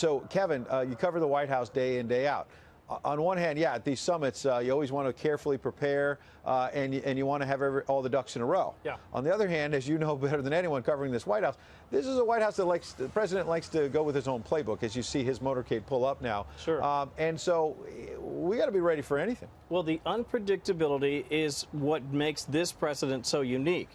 So, Kevin, you cover the White House day in, day out. On one hand, yeah, at these summits, you always want to carefully prepare and you want to have all the ducks in a row. Yeah. On the other hand, as you know better than anyone covering this White House, this is a White House that the president likes to go with his own playbook, as you see his motorcade pull up now. Sure. And so we got to be ready for anything. Well, the unpredictability is what makes this president so unique.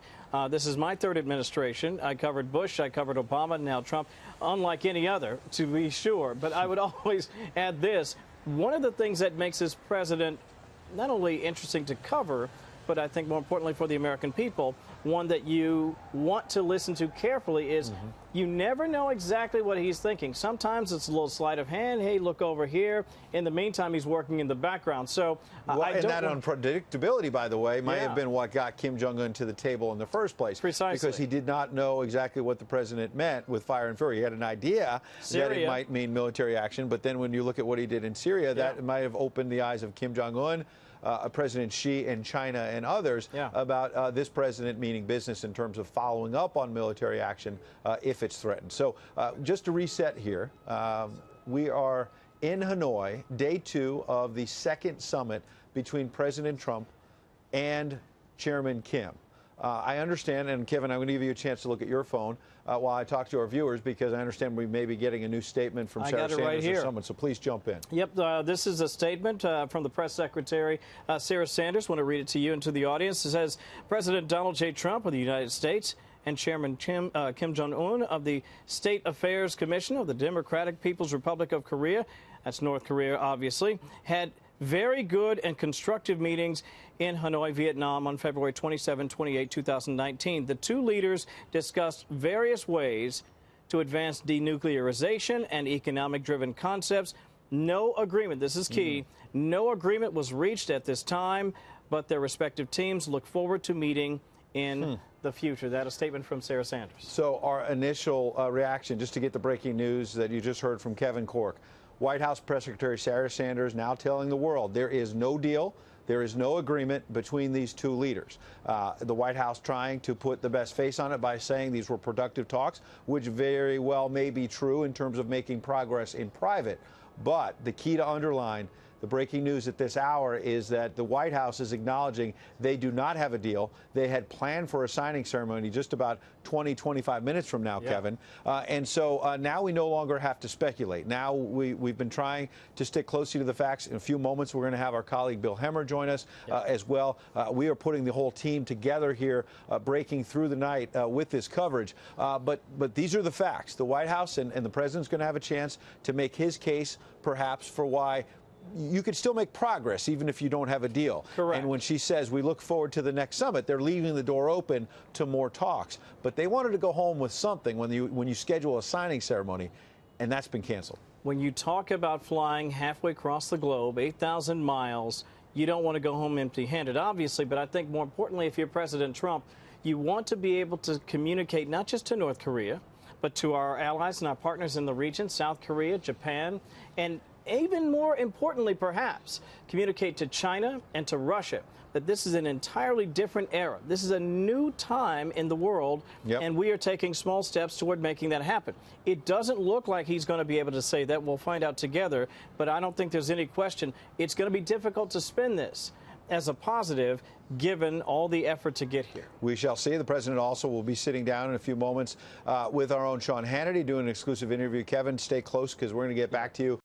This is my third administration. I covered Bush, I covered Obama, now Trump, unlike any other, to be sure. But I would always add this. One of the things that makes this president not only interesting to cover, but I think more importantly for the American people, one that you want to listen to carefully is you never know exactly what he's thinking. Sometimes it's a little sleight of hand. Hey, look over here. In the meantime, he's working in the background. So and that unpredictability, by the way, might have been what got Kim Jong Un to the table in the first place. Precisely. Because he did not know exactly what the president meant with fire and fury. He had an idea that it might mean military action, but then when you look at what he did in Syria, that might have opened the eyes of Kim Jong Un, President Xi in China and others about this president meaning business in terms of following up on military action if it's threatened. So just to reset here, we are in Hanoi, day 2 of the second summit between President Trump and Chairman Kim. I understand, and Kevin, I'm going to give you a chance to look at your phone while I talk to our viewers, because I understand we may be getting a new statement from Sarah Sanders or someone, so please jump in. Yep, this is a statement from the press secretary, Sarah Sanders. I want to read it to you and to the audience. It says, President Donald J. Trump of the United States and Chairman Kim Jong Un of the State Affairs Commission of the Democratic People's Republic of Korea, that's North Korea, obviously, had very good and constructive meetings in Hanoi, Vietnam on February 27, 28, 2019. The two leaders discussed various ways to advance denuclearization and economic-driven concepts. No agreement, this is key, no agreement was reached at this time, but their respective teams look forward to meeting in the future. That is a statement from Sarah Sanders. So our initial reaction, just to get the breaking news that you just heard from Kevin Cork, White House Press Secretary Sarah Sanders now telling the world there is no deal, there is no agreement between these two leaders. The White House trying to put the best face on it by saying these were productive talks, which very well may be true in terms of making progress in private. But the key to underline the breaking news at this hour is that the White House is acknowledging they do not have a deal. They had planned for a signing ceremony just about 20, 25 minutes from now, Kevin. And so now we no longer have to speculate. Now we've been trying to stick closely to the facts. In a few moments, we're going to have our colleague Bill Hemmer join us as well. We are putting the whole team together here, breaking through the night with this coverage. But these are the facts. The White House and the president's going to have a chance to make his case, perhaps, for why you could still make progress even if you don't have a deal. Correct. And when she says we look forward to the next summit, they're leaving the door open to more talks. But they wanted to go home with something when you schedule a signing ceremony, and that's been canceled. When you talk about flying halfway across the globe, 8,000 miles, you don't want to go home empty-handed, obviously. But I think more importantly, if you're President Trump, you want to be able to communicate not just to North Korea, but to our allies and our partners in the region, South Korea, Japan, and even more importantly, perhaps, communicate to China and to Russia that this is an entirely different era. This is a new time in the world, and we are taking small steps toward making that happen. It doesn't look like he's going to be able to say that. We'll find out together, but I don't think there's any question. It's going to be difficult to spin this as a positive, given all the effort to get here. We shall see. The president also will be sitting down in a few moments with our own Sean Hannity, doing an exclusive interview. Kevin, stay close because we're going to get back to you